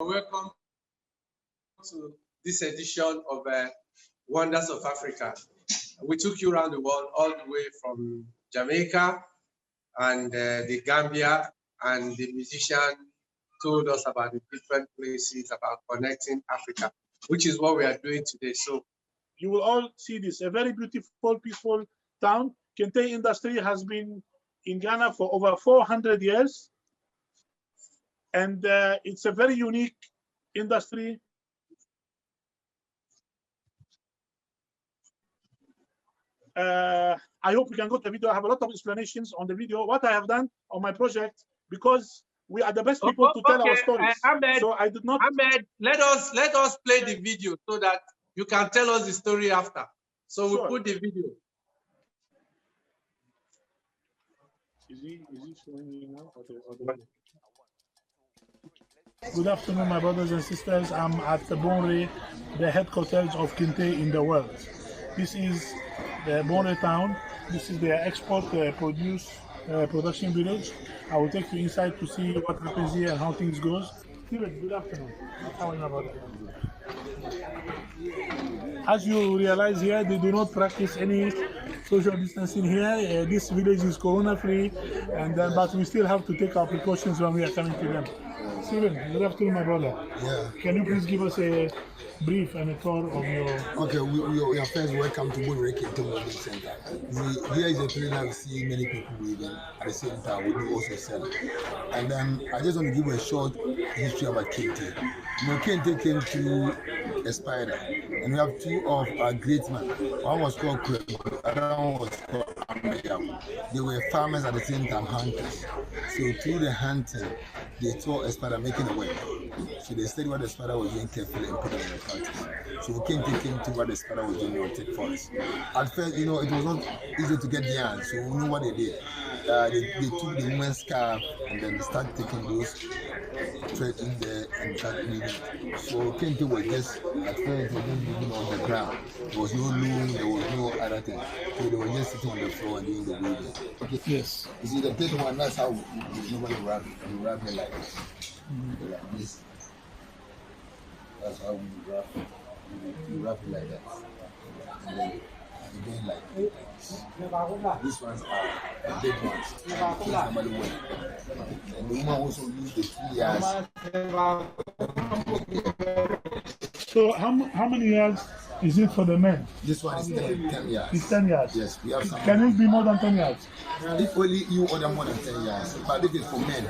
Welcome to this edition of Wonders of Africa. We took you around the world, all the way from Jamaica and the Gambia, and the musician told us about the different places, about connecting Africa, which is what we are doing today. So you will all see this, a very beautiful, peaceful town. Kente industry has been in Ghana for over 400 years. And it's a very unique industry. I hope we can go to the video. I have a lot of explanations on the video, what I have done on my project, because we are the best people to tell our stories. Ahmed, so I did not. Ahmed, let us play the video so that you can tell us the story after. So we put the video. Is he showing me now? Okay. Good afternoon, my brothers and sisters. I'm at the Bonre, the headquarters of Kente in the world. This is the Bonre town. This is their export production village. I will take you inside to see what happens here and how things goes. Steven, good afternoon. How are you, my brother? As you realize here, they do not practice any social distancing here. This village is corona-free, and but we still have to take our precautions when we are coming to them. Steven, good afternoon, my brother. Yeah. Can you please give us a brief and a tour of your... Okay, we are first welcome to Grand Eco Cabanas Resort. Here is a place that we see many people living. At the same time, we do also sell. And then I just want to give you a short history about Kente. You know, Kente came to a spider, and we have two of our great men. One was called Kwe, the other one was called Amayam. They were farmers at the same time, hunters. So through the hunting, they saw a spider making a web. So they studied what the spider was doing carefully and put it in the practice. So Kente came to what the spider was doing in the thick forest. At first, you know, it was not easy to get the ant, so we know what they did. They took the woman's scarf and then they started taking those thread in there and started weaving it. So Kente was just, at first, they were just weaving on the ground. There was no loom, there was no other thing. So they were just sitting on the floor and doing the weaving. Okay. Yes. You see, the third one, that's how nobody wrap it. You wrap it like this. Like this. That's how we wrap it. You wrap it like that. And then again like this. These ones are the big ones. And normally one. And the woman also used the 2 years. So how many yards is it for the men? This one is 10 yards. It's 10 yards? Yes, we have some. Can it be more than 10 yards? If only you order more than 10 yards. But if it's for men,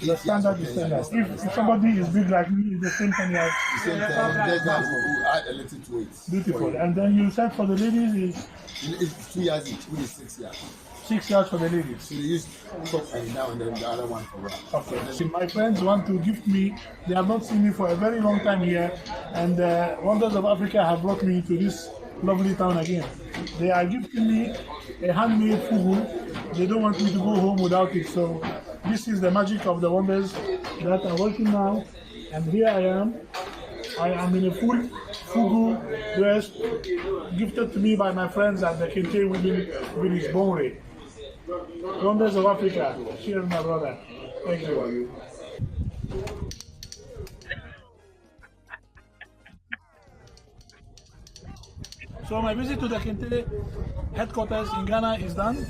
the standard is 10 yards. If somebody is big like me, it's the same 10 yards. The same 10 yards, we add a little to it. Beautiful. And then you said for the ladies it's 2 yards each, which is 6 yards. 6 yards for the ladies. So they use top and down and then the other one for round. Okay. So my friends want to gift me. They have not seen me for a very long time here, and Wonders of Africa have brought me to this lovely town again. They are gifting me a handmade fugu. They don't want me to go home without it. So this is the magic of the Wonders that are working now. And here I am. I am in a full fugu dress, gifted to me by my friends at the Kente Village Bonre. Wonders of Africa. Cheers, my brother. Thank you. So my visit to the Kente headquarters in Ghana is done.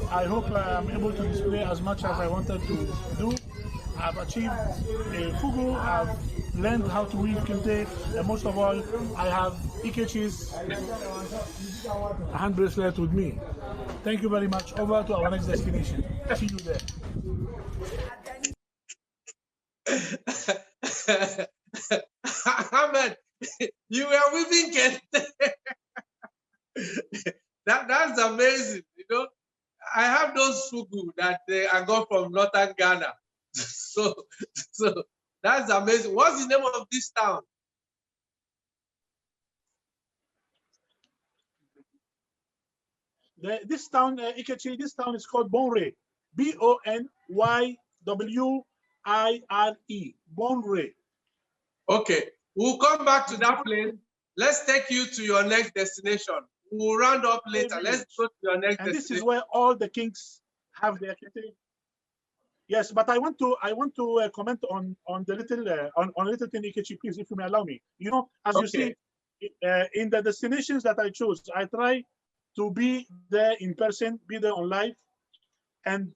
I hope I'm able to display as much as I wanted to do. I've achieved a fugu, I've learned how to weave Kente, and most of all, I have Ikechi's hand bracelet with me. Thank you very much. Over to our next destination. See you there. Ahmed, you were weaving Kente. That's amazing. You know, I have those fugu that I got from northern Ghana. So that's amazing. What's the name of this town? This town, Ikechi, this town is called Bonre. Bonywire. Bonre. Okay, we'll come back to that place. Let's take you to your next destination. We'll round up later. Let's go to your next destination. This is where all the kings have their Kente. Yes, but I want to comment on the little on little thing, Ikechi, please, if you may allow me. You know, as you see, in the destinations that I chose, I try to be there in person, be there on live, and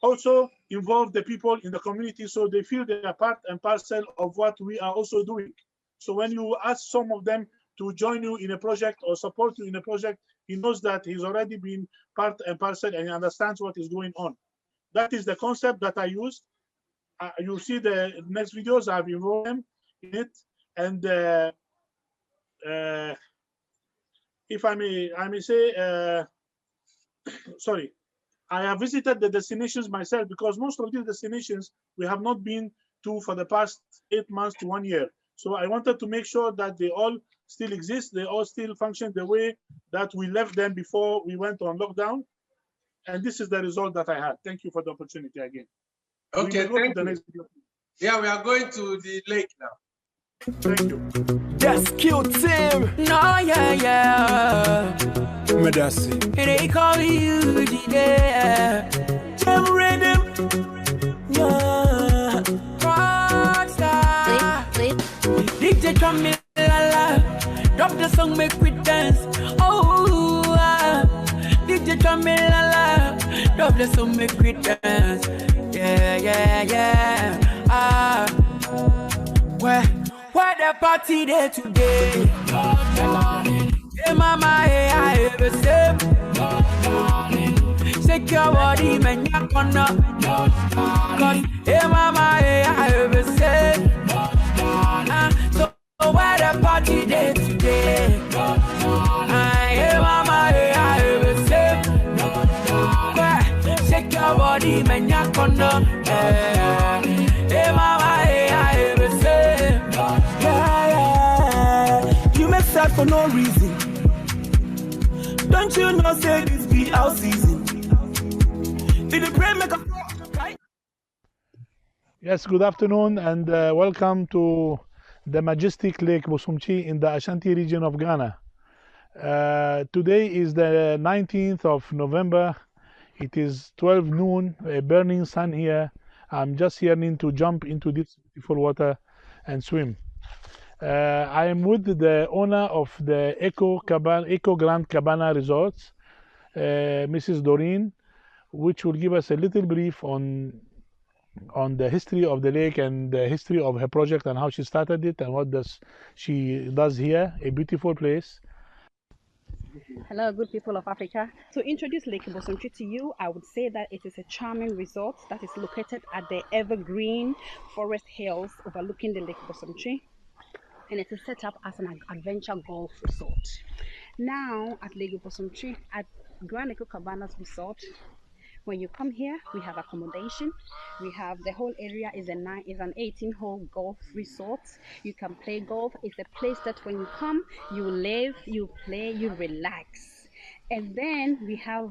also involve the people in the community so they feel they are part and parcel of what we are also doing. So when you ask some of them to join you in a project or support you in a project, he knows that he's already been part and parcel and he understands what is going on. That is the concept that I used. You'll see the next videos I've involved them in it. And if I may say, sorry, I have visited the destinations myself because most of these destinations we have not been to for the past 8 months to 1 year. So I wanted to make sure that they all still exist, they all still function the way that we left them before we went on lockdown. And this is the result that I had. Thank you for the opportunity again. Okay, thank you. Yeah, we are going to the lake now. Thank you. Just cute him. No, yeah. Medasi. They call you today. Jam rhythm. Yeah. Rockstar. DJ Camila. Drop the song, make we dance. Oh, DJ Camila. Drop the song, make we dance. Yeah. Where the party there today? Hey mama, hey I ever say. Shake your body, man, you're gonna. Cause hey mama, hey I ever say. So where the party there today? Hey mama, hey I ever say. Shake your body, man, you're gonna. Hey mama, hey I ever say. Yeah. You make sad for no reason. Don't you know, say this be our season. Did the pray make a right? Yes, good afternoon and welcome to the majestic Lake Bosumtwe in the Ashanti region of Ghana. Today is the 19th of November. It is 12 noon, a burning sun here. I'm just yearning to jump into this beautiful water and swim. I am with the owner of the Eco Grand Cabana Resort, Mrs. Doreen, which will give us a little brief on the history of the lake and the history of her project and how she started it and what she does here, a beautiful place. Hello, good people of Africa. To introduce Lake Bosumtwe to you, I would say that it is a charming resort that is located at the evergreen forest hills overlooking the Lake Bosumtwe, and it is set up as an adventure golf resort. Now at Lake Bosumtwe, at Grand Eco Cabanas Resort, when you come here, we have accommodation. We have the whole area is an 18-hole golf resort. You can play golf. It's a place that when you come, you live, you play, you relax. And then we have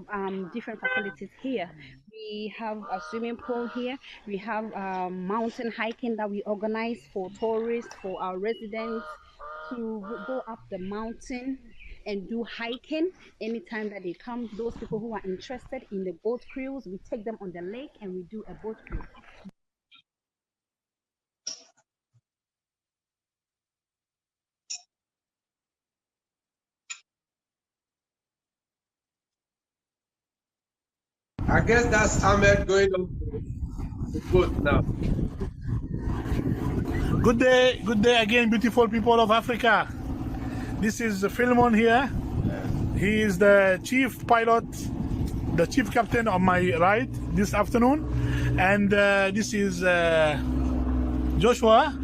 different facilities here. We have a swimming pool here. We have mountain hiking that we organize for tourists, for our residents to go up the mountain and do hiking anytime that they come. Those people who are interested in the boat cruise, we take them on the lake and we do a boat cruise. I guess that's Ahmed going on the boat now. Good day again, beautiful people of Africa. This is Philemon here. He is the chief pilot, the chief captain of my ride this afternoon. And this is Joshua,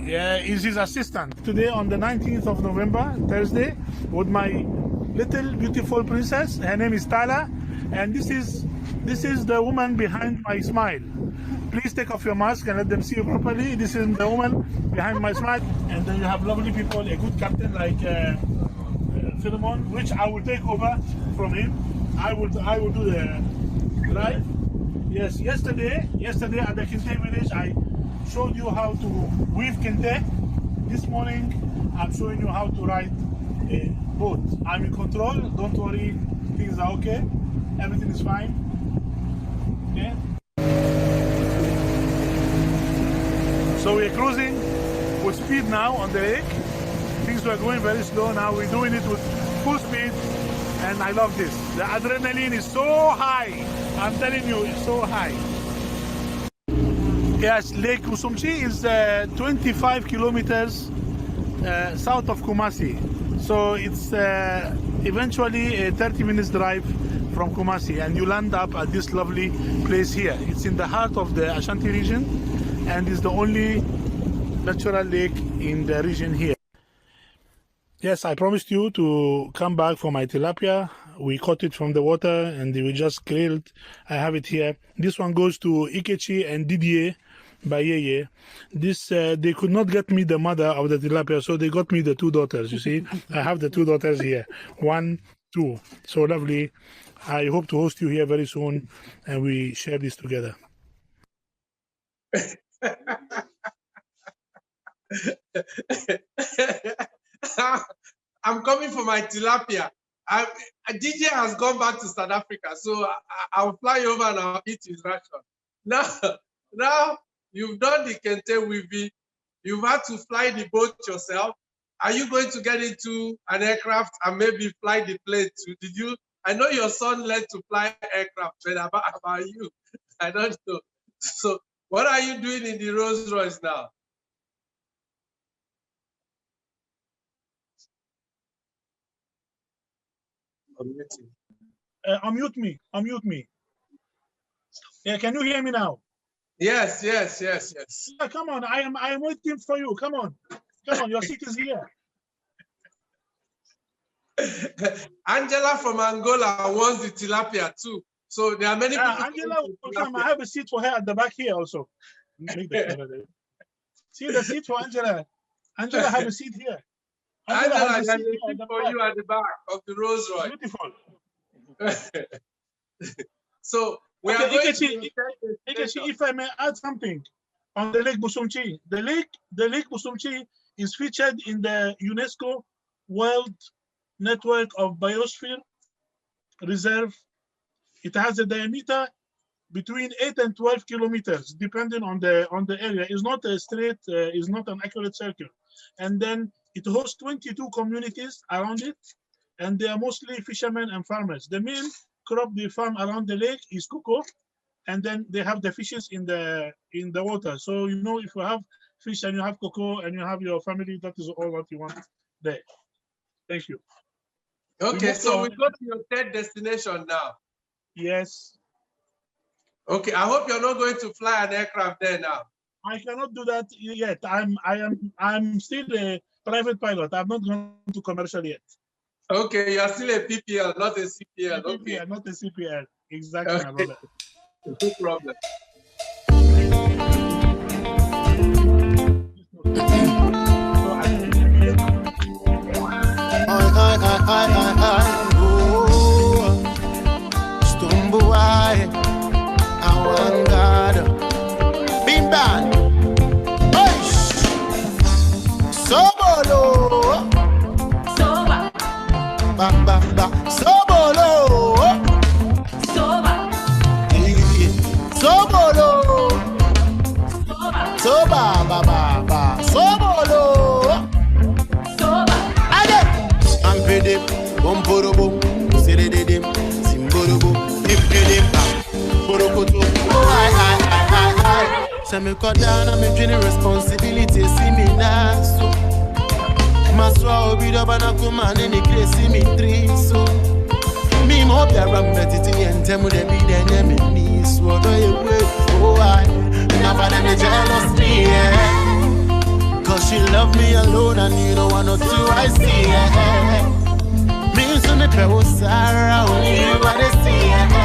is his assistant. Today on the 19th of November, Thursday, with my little beautiful princess. Her name is Tala. And this is the woman behind my smile. Please take off your mask and let them see you properly. This is the woman behind my smile. And then you have lovely people, a good captain like Philemon, which I will take over from him. I will do the drive. Yes, yesterday at the Kente village, I showed you how to weave Kente. This morning, I'm showing you how to ride a boat. I'm in control. Don't worry, things are okay. Everything is fine. Okay. So we're cruising with speed now on the lake. Things were going very slow. Now we're doing it with full speed, and I love this. The adrenaline is so high. I'm telling you, it's so high. Yes, Lake Bosumtwe is 25 kilometers south of Kumasi. So it's eventually a 30 minutes drive from Kumasi, and you land up at this lovely place here. It's in the heart of the Ashanti region, and is the only natural lake in the region here. Yes, I promised you to come back for my tilapia. We caught it from the water and we just grilled. I have it here. This one goes to Ikechi and Didier by Yeye. This they could not get me the mother of the tilapia, so they got me the two daughters. You see, I have the two daughters here. 1, 2. So lovely. I hope to host you here very soon, and we share this together. I'm coming for my tilapia. DJ has gone back to South Africa, so I'll fly over and I'll eat his ration. Now you've done the Kente with me. You've had to fly the boat yourself. Are you going to get into an aircraft and maybe fly the plane too? Did you? I know your son learned to fly aircraft, but about you, I don't know. So what are you doing in the Rolls Royce now? Unmute me. Yeah, can you hear me now? Yes. Yeah, come on, I am waiting for you. Come on, your seat is here. Angela from Angola wants the tilapia too. So there are many people. Angela will come. I have a seat for her at the back here also. See the seat for Angela. Angela have a seat here. Angela has a seat for you at the back of the Rolls Royce. Beautiful. So we are going to if I may add something on the Lake Bosumtwe. The Lake Bosumtwe is featured in the UNESCO World Network of Biosphere Reserve. It has a diameter between 8 and 12 kilometers, depending on the area. It's not a straight, it's not an accurate circle. And then it hosts 22 communities around it, and they are mostly fishermen and farmers. The main crop they farm around the lake is cocoa, and then they have the fishes in the water. So you know, if you have fish and you have cocoa and you have your family, that is all what you want there. Thank you. Okay, so we go to your third destination now. Yes. Okay, I hope you're not going to fly an aircraft there now. I cannot do that yet. I'm still a private pilot. I'm not going to commercial yet. Okay, you're still a PPL, not a CPL. Okay, not a CPL. Exactly, okay. My brother. No problem. So me cut down on me dreaming responsibility. See me now, so Maswa obi do bana kuma nini kresi mi tri so. Me mo biara mbetiti yentemu de bi de nyame ni so do ye we oh I never them jealous me yeah. Cause she love me alone and you don't want no two I see yeah. Me so me pe Sarah only you wanna see yeah.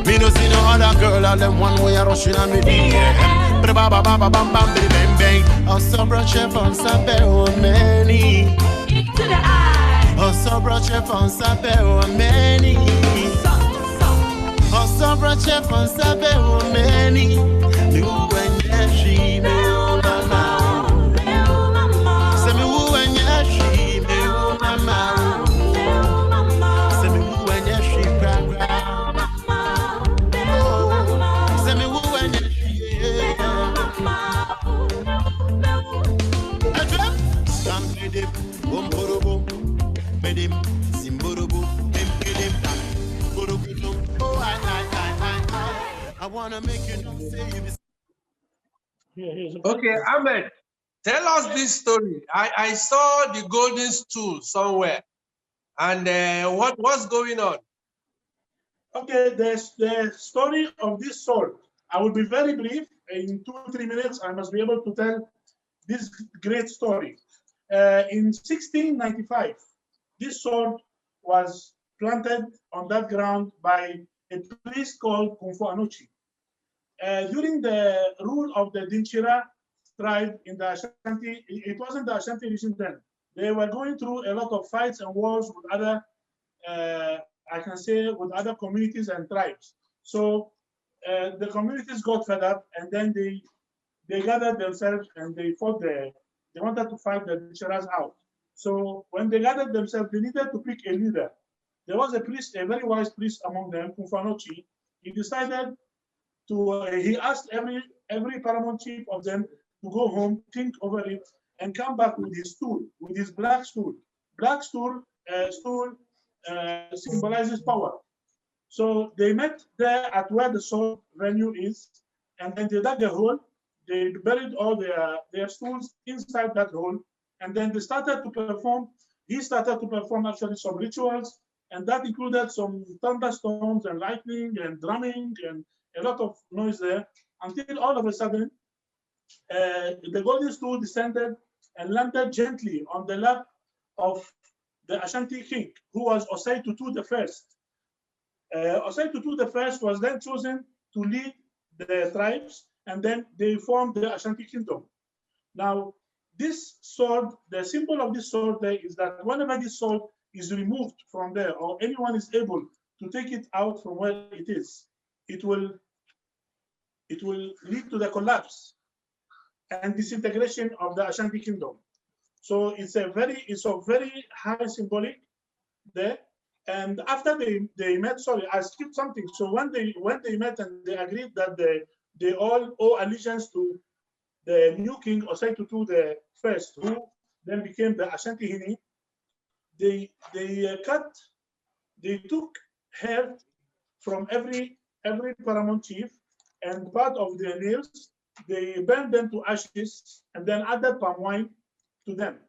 Me no see no other girl, all them one way I rushing on me DM. Ba ba ba ba bam bam bang bang. Also brush up on some many. To the eye. Also brush up on some many. Also brush up on some many. You and yeah she me mama. Say me who and yeah she me mama. Say me who and yeah she cry. Medim, Bomborobo, Medim, Zimborobo, Medim, Borobo. Oh, I wanna make you know, say you be. Here's a Okay, Ahmed, tell us this story. I saw the golden stool somewhere. And what's going on? Okay, the story of this sword. I will be very brief. In 2-3 minutes, I must be able to tell this great story. In 1695, this sword was planted on that ground by a priest called Kumfu Anuchi. During the rule of the Dinchira tribe in the Ashanti, it wasn't the Ashanti region then. They were going through a lot of fights and wars with other, I can say, with other communities and tribes. So the communities got fed up, and then they gathered themselves and they fought they wanted to fight the Dinchiras out. So when they gathered themselves, they needed to pick a leader. There was a priest, a very wise priest among them, Kumfanochi. He decided to, he asked every paramount chief of them to go home, think over it, and come back with his stool, with his black stool. Black stool symbolizes power. So they met there at where the sword venue is, and then they dug a hole. They buried all their stools inside that hole, and then they started to perform. He started to perform actually some rituals, and that included some thunderstorms and lightning and drumming and a lot of noise there, until all of a sudden, the golden stool descended and landed gently on the lap of the Ashanti king, who was Osei Tutu the First. Osei Tutu the First was then chosen to lead the tribes, and then they formed the Ashanti kingdom. Now, this sword, the symbol of this sword there is that whenever this sword is removed from there, or anyone is able to take it out from where it is, it will lead to the collapse and disintegration of the Ashanti kingdom. So it's a very high symbolic there. And after they met, sorry, I skipped something. So when they met and they agreed that they all owe allegiance to the new king Osei Tutu the First, who then became the Ashanti Hini, they took hair from every paramount chief, and part of their nails, they burned them to ashes and then added palm wine to them,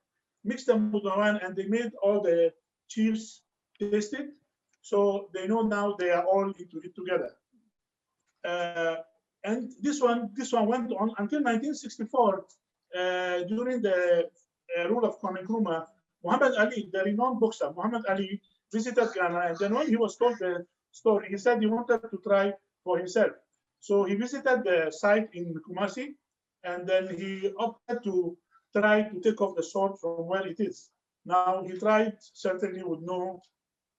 mixed them with the wine, and they made all the chiefs taste it. So they know now they are all into it together. And this one went on until 1964, during the rule of Kwame Nkrumah. Muhammad Ali, the renowned boxer, Muhammad Ali, visited Ghana, and then when he was told the story, he said he wanted to try for himself. So he visited the site in Kumasi, and then he opted to try to take off the sword from where it is. Now he tried certainly with no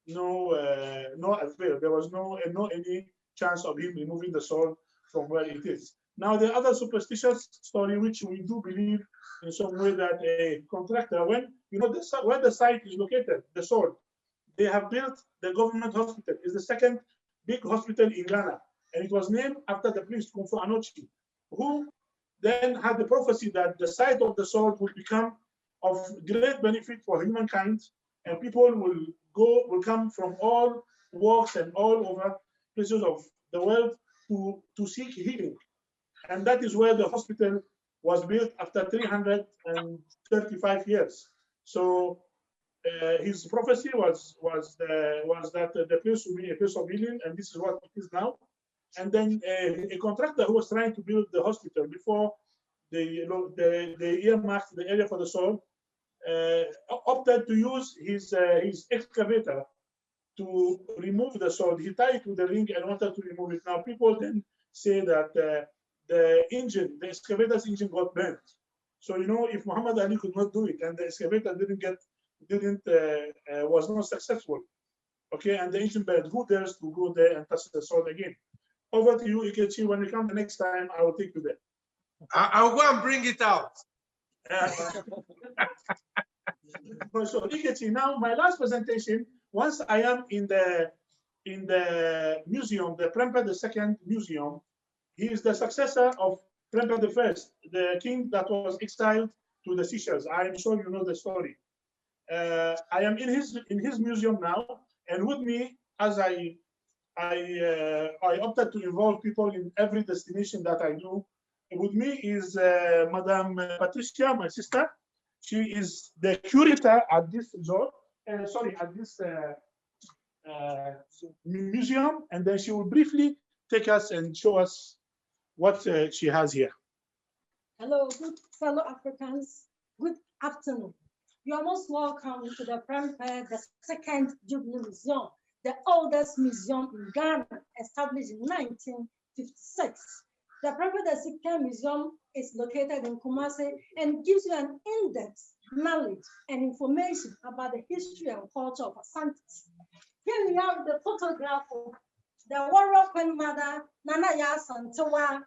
avail. There was no any chance of him removing the sword from where it is. Now the other superstitious story, which we do believe in some way, that a contractor, when you know where the site is located, the sword, they have built the government hospital. It's the second big hospital in Ghana, and it was named after the priest Kumfu Anochi, who then had the prophecy that the site of the sword will become of great benefit for humankind, and people will come from all walks and all over places of the world to seek healing. And that is where the hospital was built after 335 years. So his prophecy was that the place will be a place of healing, and this is what it is now. And then a contractor who was trying to build the hospital before they earmarked the area for the sword opted to use his excavator to remove the sword. He tied it with the ring and wanted to remove it. Now people then say that the excavator's engine got burnt. So you know, if Muhammad Ali could not do it and the excavator was not successful, okay, and the engine burned, who dares to go there and touch the sword again? Over to you, Ikechi. When we come the next time, I will take you there. I'll go and bring it out. So Ikechi, now my last presentation, once I am in the museum, the Prempeh II museum, he is the successor of Prempeh I, the king that was exiled to the Seychelles. I am sure you know the story. I am in his museum now, and with me, as I opted to involve people in every destination that I do. With me is Madame Patricia, my sister. She is the curator at this resort, at this museum, and then she will briefly take us and show us what she has here. Hello, good fellow Africans. Good afternoon. You are most welcome to the Prempeh, the second Jubilee Museum, the oldest museum in Ghana, established in 1956. The Prempeh, the second museum is located in Kumasi and gives you an in-depth knowledge and information about the history and culture of Asantes. Here we have the photograph of the warrior queen mother, Nana Yasantewa.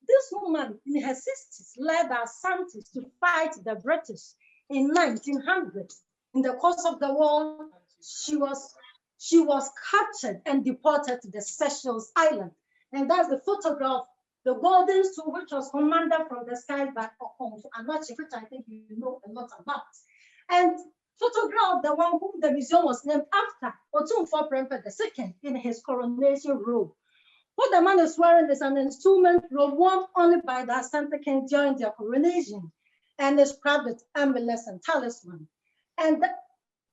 This woman in her 60s led the Asantes to fight the British in 1900. In the course of the war, she was captured and deported to the Seychelles Island. And that's the photograph, the golden stool, which was commanded from the sky by Okonfo Anachi, which I think you know a lot about. And photograph the one whom the museum was named after, Otumfuo Prempeh II, in his coronation robe. What the man is wearing is an instrument robe worn only by the Asante king during their coronation, and is crowned with amulets and talisman. And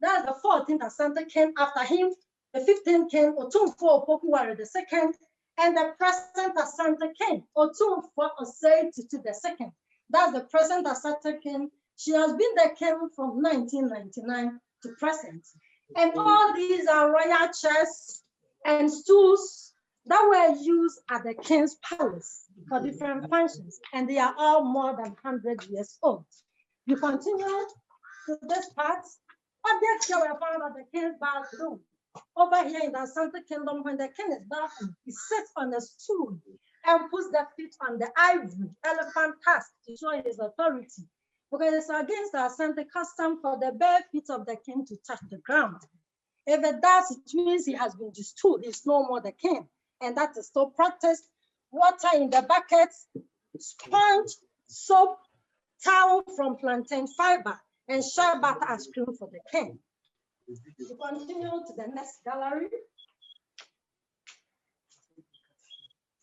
that's the 14th Asante king. After him, the 15th king, Otumfuo Opokuwari II, and the present Asante king, Otumfuo Osei Tutu II. That's the present Asante king. She has been the king from 1999 to present. And all these are royal chairs and stools that were used at the king's palace for different functions, and they are all more than 100 years old. You continue to this part. Objects here were found at the king's bathroom. Over here in the Asante Kingdom, when the king is bathing, he sits on a stool and puts the feet on the ivory elephant tusk to show his authority, because it's against the Asante custom for the bare feet of the king to touch the ground. If it does, it means he has been destooled. He's no more the king. And that is still practiced. Water in the buckets, sponge, soap, towel from plantain fiber, and sherbet ice cream for the king. We continue to the next gallery.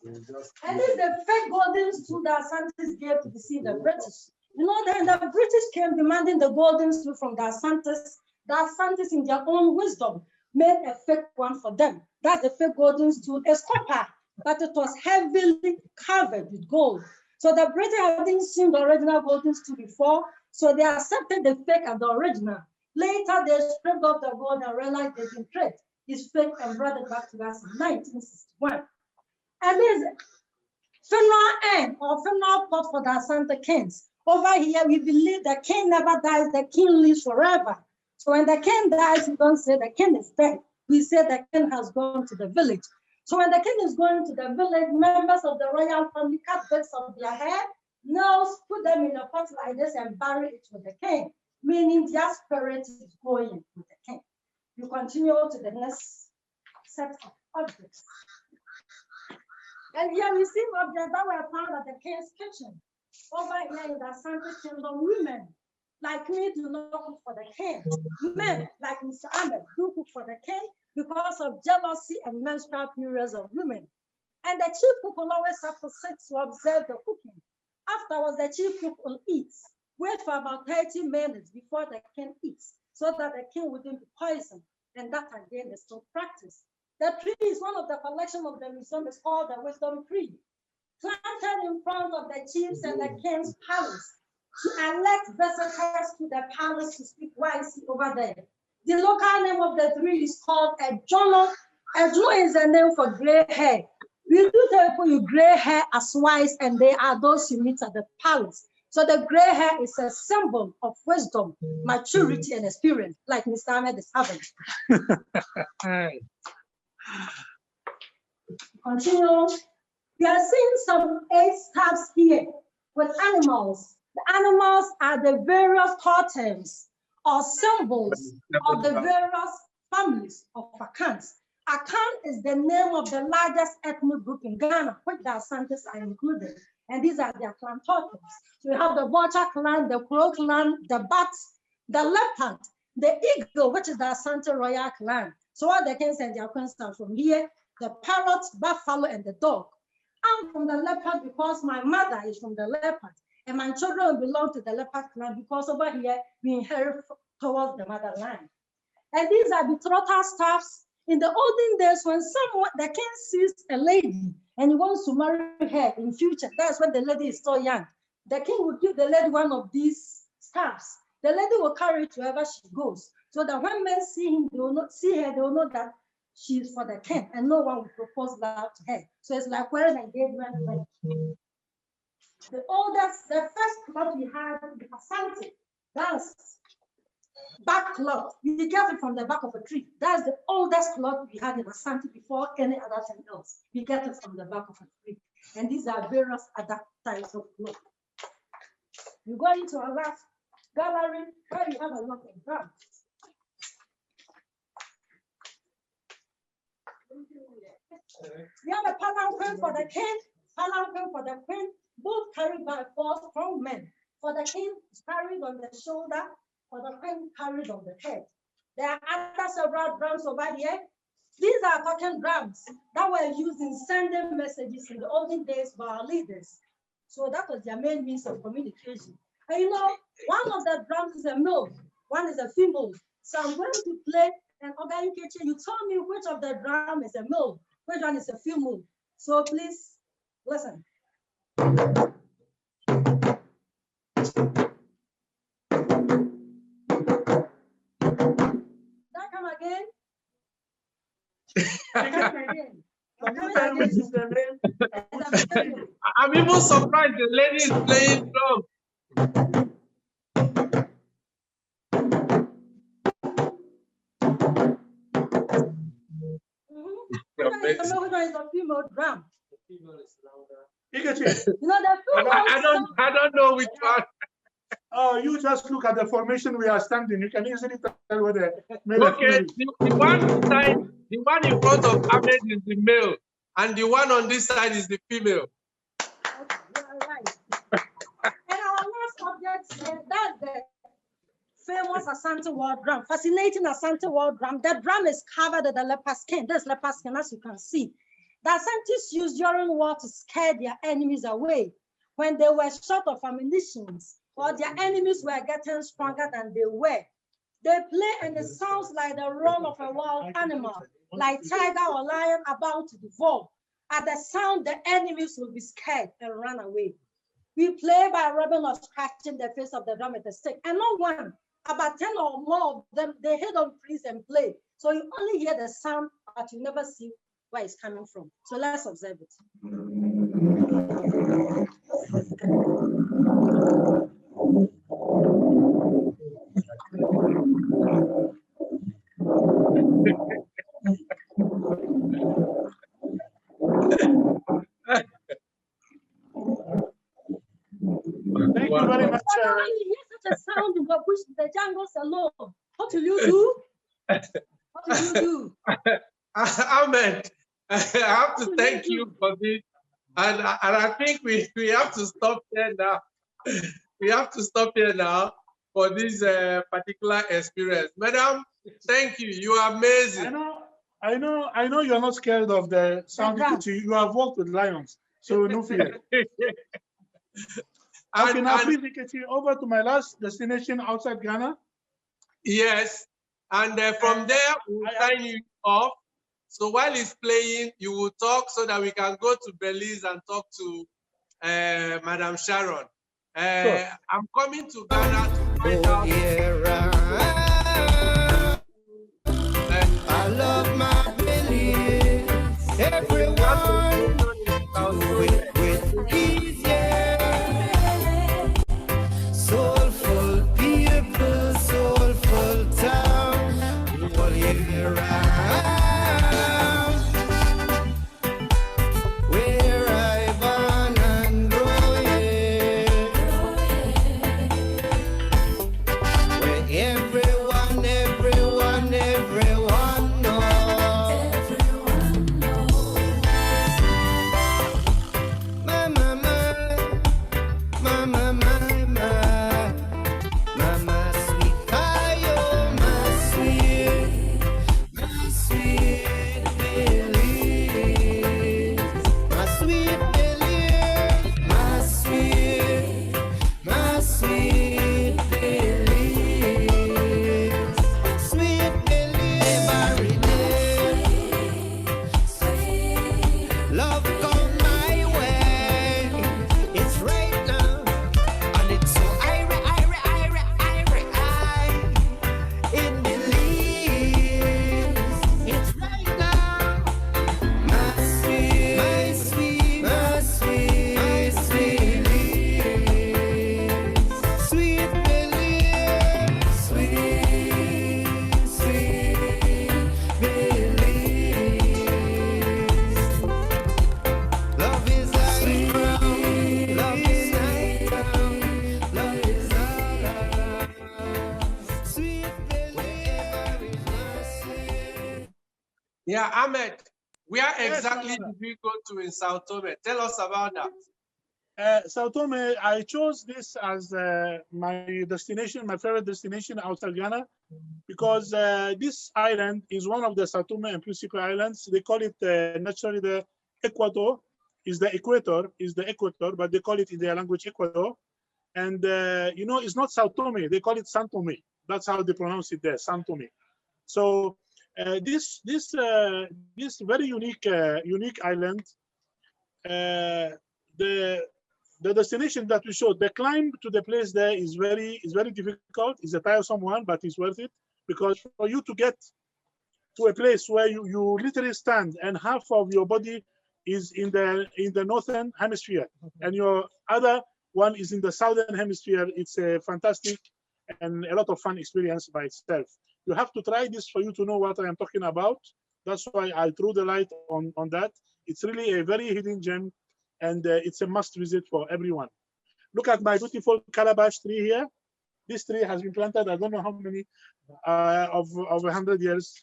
And this is the fake golden stool that Asantes gave to deceive the British. You know, then the British came demanding the golden stool from the Asantes. The Asantes, in their own wisdom, made a fake one for them. That's the fake golden stool, a copper, but it was heavily covered with gold. So the British hadn't seen the original golden stool before, so they accepted the fake and the original. Later, they stripped off the gold and realized they didn't trade. It's fake and brought it back to us in 1961. And this funeral end or funeral pot for the Asante kings. Over here, we believe the king never dies, the king lives forever. So when the king dies, we don't say the king is dead. We say the king has gone to the village. So when the king is going to the village, members of the royal family cut bits of their hair, nails, put them in a pot like this and bury it with the king, meaning their spirit is going with the king. You continue to the next set of objects. And here we see objects that were found at the king's kitchen. Over here in the Asante Kingdom, women like me do not cook for the king. Men like Mr. Ahmed do cook for the king because of jealousy and menstrual periods of women. And the chief cook will always have to sit to observe the cooking. Afterwards, the chief cook will eat. Wait for about 30 minutes before the king eats, so that the king wouldn't be poisoned. And that again is still practice. The tree is one of the collection of the museum. It's called the wisdom tree, planted in front of the chiefs and the king's palace to elect visitors to the palace to speak wisely over there. The local name of the tree is called a jono. A jono is a name for gray hair. We do tell people you gray hair as wise, and they are those you meet at the palace. So the gray hair is a symbol of wisdom, maturity, and experience, like Mr. Ahmed is having. Continue. We are seeing some 8 stabs here with animals. The animals are the various totems or symbols of the various families of Akans. Akan is the name of the largest ethnic group in Ghana, which the Asantes are included. And these are their clan tokens. So we have the vulture clan, the crow clan, the bats, the leopard, the eagle, which is the Asante Royal clan. So all the kings and their queens are from here, the parrot, buffalo, and the dog. I'm from the leopard because my mother is from the leopard, and my children belong to the leopard clan because over here we inherit towards the motherland. And these are betrothal staffs. In the olden days, when the king sees a lady and he wants to marry her in future, that's when the lady is still young. The king will give the lady one of these staffs. The lady will carry it wherever she goes, so that when men see him, they will not see her, they will know that she is for the king, and no one will propose love to her. So it's like wearing an engagement ring. The first cloth we had, the Asante, that's back cloth. You get it from the back of a tree. That's the oldest cloth we had in Asante before any other thing else. We get it from the back of a tree. And these are various other types of cloth. You go into a last gallery where you have a lot of drums. We have a palanquin for the king, palanquin for the queen, both carried by 4 strong men. For the king, it's carried on the shoulder, for the queen, carried on the head. There are other several drums over here. These are talking drums that were used in sending messages in the olden days by our leaders. So that was their main means of communication. And you know, one of the drums is a male, one is a female. So I'm going to play an organ kitchen. You tell me which of the drum is a male, which one is a female. So please listen. That come again. I'm even surprised the lady is playing drum. Female drum. You know, the I don't know which one. Oh, you just look at the formation we are standing. You can easily tell whether male Okay, the one in front of Ahmed is the male, and the one on this side is the female. Okay, you are right. And our last object, that's the famous Asante war drum, fascinating Asante war drum. The drum is covered with the leopard skin. There's leopard skin, as you can see. The Asantes used during war to scare their enemies away when they were short of ammunition or their enemies were getting stronger than they were. They play and it sounds like the roar of a wild animal, like tiger or lion about to devour. At the sound, the enemies will be scared and run away. We play by rubbing or scratching the face of the drum with a stick, and not one, about 10 or more of them, they hit on trees and play. So you only hear the sound, but you never see where it's coming from. So let's observe it. Thank you very much. When you hear such a sound in the bush, the jungles alone, what will you do? What will you do? Ahmed, I have to thank you for this. And I think we have to stop here now. We have to stop here now for this particular experience. Madam, thank you. You are amazing. I know you're not scared of the sound. You have worked with lions, so no fear. Okay, now please, Nkechi, over to my last destination outside Ghana. Yes, and from there we'll sign you off. So while he's playing, you will talk so that we can go to Belize and talk to Madam Sharon. Sure. I'm coming to Ghana to find out. I love my Belize. Everyone do it with ease, yeah. Soulful people, soulful town, all year round. Where I born and grow, yeah. Where everyone knows. My mama Yeah, Ahmed, where Yes, exactly Canada. did we go to in Sao Tome? Tell us about that. Sao Tome, I chose this as my destination, my favorite destination outside Ghana, because this island is one of the Sao Tome and Principe Islands. They call it naturally the Equator, is the equator, but they call it in their language Ecuador. And you know, it's not Sao Tome, they call it San Tome. That's how they pronounce it there, San Tome. So this very unique island, the the destination that we showed, the climb to the place there is very difficult. It's a tiresome one, but it's worth it, because for you to get to a place where you literally stand and half of your body is in the northern hemisphere and your other one is in the southern hemisphere, it's a fantastic and a lot of fun experience by itself. You have to try this for you to know what I am talking about. That's why I threw the light on that. It's really a very hidden gem, and it's a must visit for everyone. Look at my beautiful calabash tree here. This tree has been planted, I don't know how many, of 100 years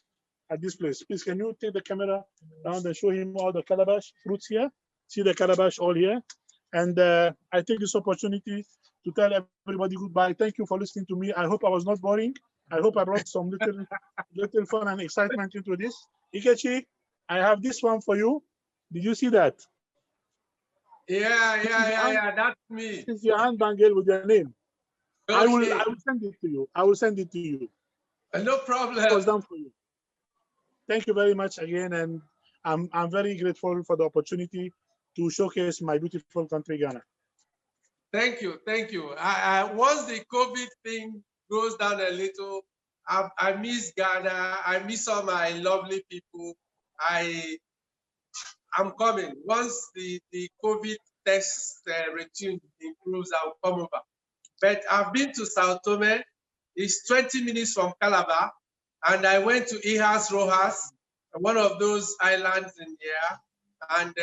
at this place. Please, can you take the camera around and show him all the calabash fruits here? See the calabash all here. And I take this opportunity to tell everybody goodbye. Thank you for listening to me. I hope I was not boring. I hope I brought some little fun and excitement into this. Ikechi, I have this one for you. Did you see that? Yeah, that's me. This is your hand bangle with your name. Okay. I will send it to you. I will send it to you. No problem. It was done for you. Thank you very much again, and I'm very grateful for the opportunity to showcase my beautiful country, Ghana. Thank you. Once the COVID thing goes down a little, I miss Ghana. I miss all my lovely people. I'm coming. Once the COVID test routine improves, I'll come over. But I've been to Sao Tome. It's 20 minutes from Calabar, and I went to Ijas Rojas, one of those islands in here, and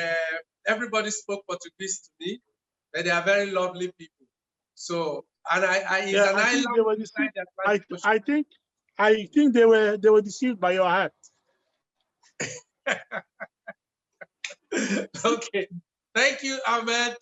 everybody spoke Portuguese to me, but they are very lovely people. So, and it's an island beside the Atlantic Ocean. I think they were deceived by your hat. Okay, thank you, Ahmed.